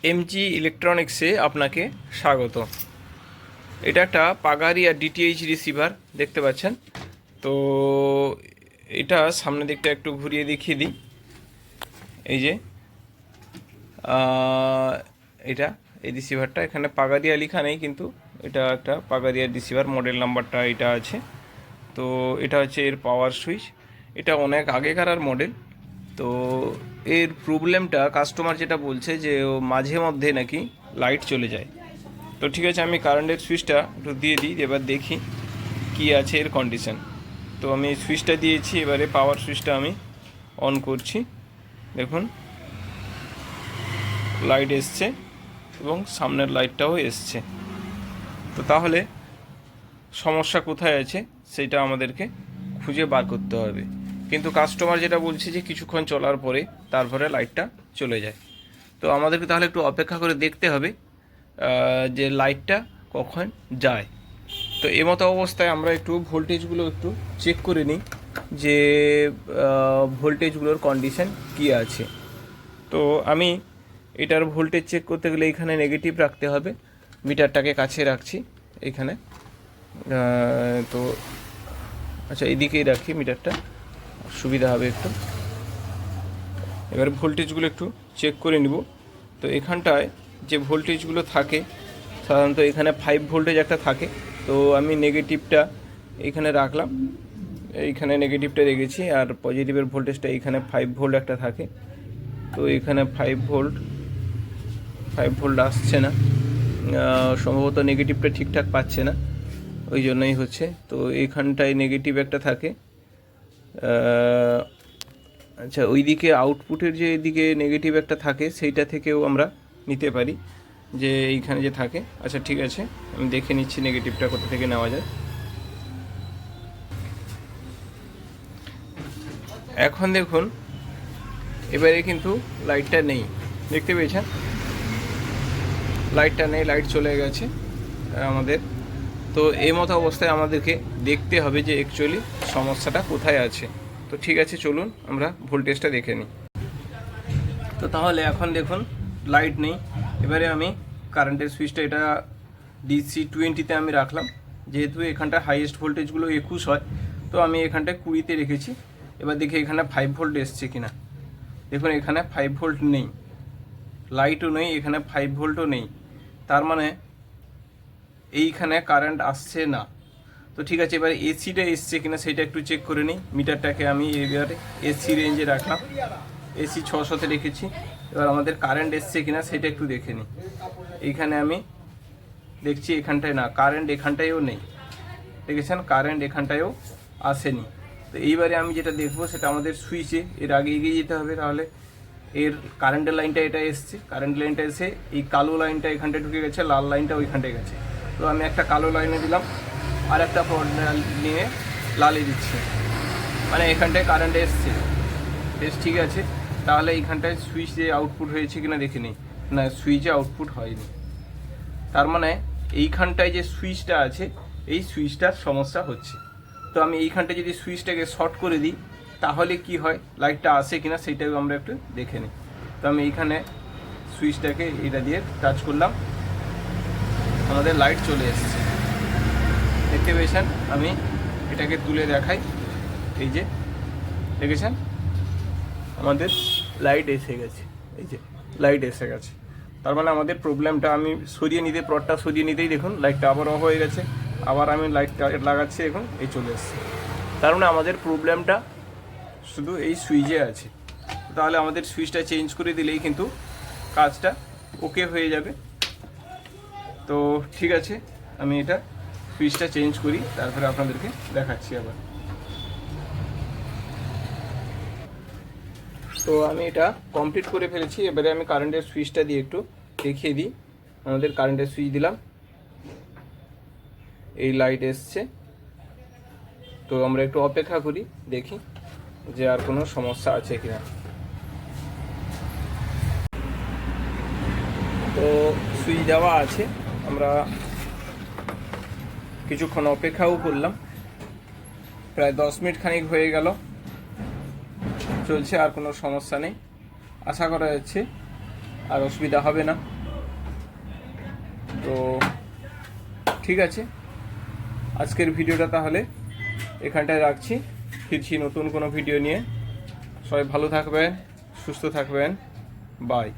MG ইলেকট্রনিক্সে আপনাকে স্বাগত। এটা একটা পাগারিয়া ডিটিএইচ রিসিভার দেখতে পাচ্ছেন। তো এটা সামনে দিকটা একটু ঘুরিয়ে দেখিয়ে দিই। এই যে এটা এই রিসিভারটা, এখানে পাগারিয়া লেখা নেই, কিন্তু এটা একটা পাগারিয়া রিসিভার, মডেল নাম্বারটা এটা আছে। তো এটা হচ্ছে এর পাওয়ার সুইচ। এটা অনেক আগেকার মডেল। তো এর প্রবলেমটা কাস্টমার যেটা বলছে যে ও মাঝে মধ্যে নাকি লাইট চলে যায়। তো ঠিক আছে, আমি কারেন্টের সুইচটা একটু দিয়ে দিই, এবার দেখি কি আছে এর কন্ডিশন। তো আমি সুইচটা দিয়েছি, এবারে পাওয়ার সুইচটা আমি অন করছি। দেখুন লাইট এসছে এবং সামনের লাইটটাও এসছে। তো তাহলে সমস্যা কোথায় আছে সেটা আমাদেরকে খুঁজে বার করতে হবে। কিন্তু কাস্টমার যেটা বলছে যে কিছুক্ষণ চলার পরে তারপরে লাইটটা চলে যায়। তো আমাদেরকে তাহলে একটু অপেক্ষা করে দেখতে হবে যে লাইটটা কখন যায়। তো এমতো অবস্থায় আমরা একটু ভোল্টেজগুলো একটু চেক করে নিই যে ভোল্টেজগুলোর কন্ডিশন কী আছে। তো আমি এটার ভোল্টেজ চেক করতে গেলে এখানে নেগেটিভ রাখতে হবে। মিটারটাকে কাছে রাখছি এখানে। তো আচ্ছা, এইদিকেই রাখি মিটারটা, সুবিধা হবে একটু। এবার ভোল্টেজগুলো একটু চেক করে নিব। তো এখানটায় যে ভোল্টেজগুলো থাকে সাধারণত এখানে 5 ভোল্টেজ একটা থাকে। তো আমি নেগেটিভটা এইখানে রাখলাম, এইখানে নেগেটিভটা রেখেছি, আর পজিটিভের ভোল্টেজটা এইখানে 5 ভোল্ট একটা থাকে। তো এখানে 5 ভোল্ট আসছে না, সম্ভবত নেগেটিভটা ঠিকঠাক পাচ্ছে না, ওই জন্যই হচ্ছে। তো এইখানটায় নেগেটিভ একটা থাকে। আচ্ছা, ওইদিকে আউটপুটের যে এদিকে নেগেটিভ একটা থাকে সেইটা থেকেও আমরা নিতে পারি, যে এইখানে যে থাকে। আচ্ছা ঠিক আছে, আমি দেখে নিচ্ছি নেগেটিভটা কোথা থেকে নেওয়া যায়। এখন দেখুন এবারে কিন্তু লাইটটা নেই, দেখতে পেয়েছেন লাইটটা নেই, লাইট চলে গেছে আমাদের। তো এই মতো অবস্থায় আমাদেরকে দেখতে হবে যে অ্যাকচুয়ালি সমস্যাটা কোথায় আছে। তো ঠিক আছে, চলুন আমরা ভোল্টেজটা দেখে নিই। তো তাহলে এখন দেখুন লাইট নেই। এবারে আমি কারেন্টের সুইচটা এটা DC20-তে আমি রাখলাম, যেহেতু এখানটা হাইয়েস্ট ভোল্টেজগুলো 21 হয়। তো আমি এখানটায় 20-তে রেখেছি। এবার দেখি এখানে 5 ভোল্ট এসছে কিনা। দেখুন এখানে 5 ভোল্ট নেই, লাইটও নেই, এখানে 5 ভোল্টও নেই। তার মানে এইখানে কারেন্ট আসছে না। তো ঠিক আছে, এবার এসিটা এসছে কিনা সেটা একটু চেক করে নিই। মিটারটাকে আমি এবারে এসি রেঞ্জে রাখলাম, এসি 600-তে রেখেছি। এবার আমাদের কারেন্ট এসছে কিনা সেটা একটু দেখে নিই। এইখানে আমি দেখছি এখানটায় না, কারেন্ট এখানটায়ও নেই, দেখেছেন কারেন্ট এখানটায়ও আসেনি। তো এইবারে আমি যেটা দেখবো সেটা আমাদের সুইচে এর আগে এগিয়ে যেতে হবে। তাহলে এর কারেন্টের লাইনটা এটা এসছে, কারেন্ট লাইনটা এসে এই কালো লাইনটা এখানটায় ঢুকে গেছে, লাল লাইনটা ওইখানটায় গেছে। তো আমি একটা কালো লাইনে দিলাম, আর একটা নিয়ে লালে দিচ্ছি, মানে এখানটায় কারেন্ট এসছে, বেশ ঠিক আছে। তাহলে এইখানটায় সুইচে আউটপুট হয়েছে কিনা দেখে নিই। না, সুইচে আউটপুট হয়নি। তার মানে এইখানটায় যে সুইচটা আছে এই সুইচটার সমস্যা হচ্ছে। তো আমি এইখানটায় যদি সুইচটাকে শর্ট করে দিই তাহলে কি হয়, লাইটটা আসে কিনা সেইটাও আমরা একটু দেখে নিই। তো আমি এইখানে সুইচটাকে এটা দিয়ে টাচ করলাম, আমাদের লাইট চলে এসেছে, দেখতে পেয়েছেন। আমি এটাকে তুলে দেখাই, এই যে দেখেছেন আমাদের লাইট এসে গেছে, এই যে লাইট এসে গেছে। তার মানে আমাদের প্রবলেমটা আমি সরিয়ে নিতে, প্লটটা সরিয়ে নিতেই দেখুন লাইটটা আবার অফ হয়ে গেছে। আবার আমি লাইটটা লাগাচ্ছি, এখন এই চলে এসছে। তার মানে আমাদের প্রবলেমটা শুধু এই সুইচে আছে। তাহলে আমাদের সুইচটা চেঞ্জ করে দিলেই কিন্তু কাজটা ওকে হয়ে যাবে। তো ঠিক আছে, আমি এটা সুইচটা চেঞ্জ করি, তারপরে আপনাদেরকে দেখাচ্ছি আবার। তো আমি এটা কমপ্লিট করে ফেলেছি। এবারে আমি কারেন্টের সুইচটা দিয়ে একটু দেখিয়ে দিই। আমাদের কারেন্টের সুইচ দিলাম, এই লাইট এসছে। তো আমরা একটু অপেক্ষা করি, দেখি যে আর কোনো সমস্যা আছে কিনা। তো সুইচ দেওয়া আছে, আমরা কিছুক্ষণ অপেক্ষাও করলাম, প্রায় 10 মিনিট খানিক হয়ে গেল, চলছে, আর কোনো সমস্যা নেই। আশা করা যাচ্ছে আর অসুবিধা হবে না। তো ঠিক আছে, আজকের ভিডিওটা তাহলে এখানটায় রাখছি। ফিরছি নতুন কোনো ভিডিও নিয়ে। সবাই ভালো থাকবেন, সুস্থ থাকবেন। বাই।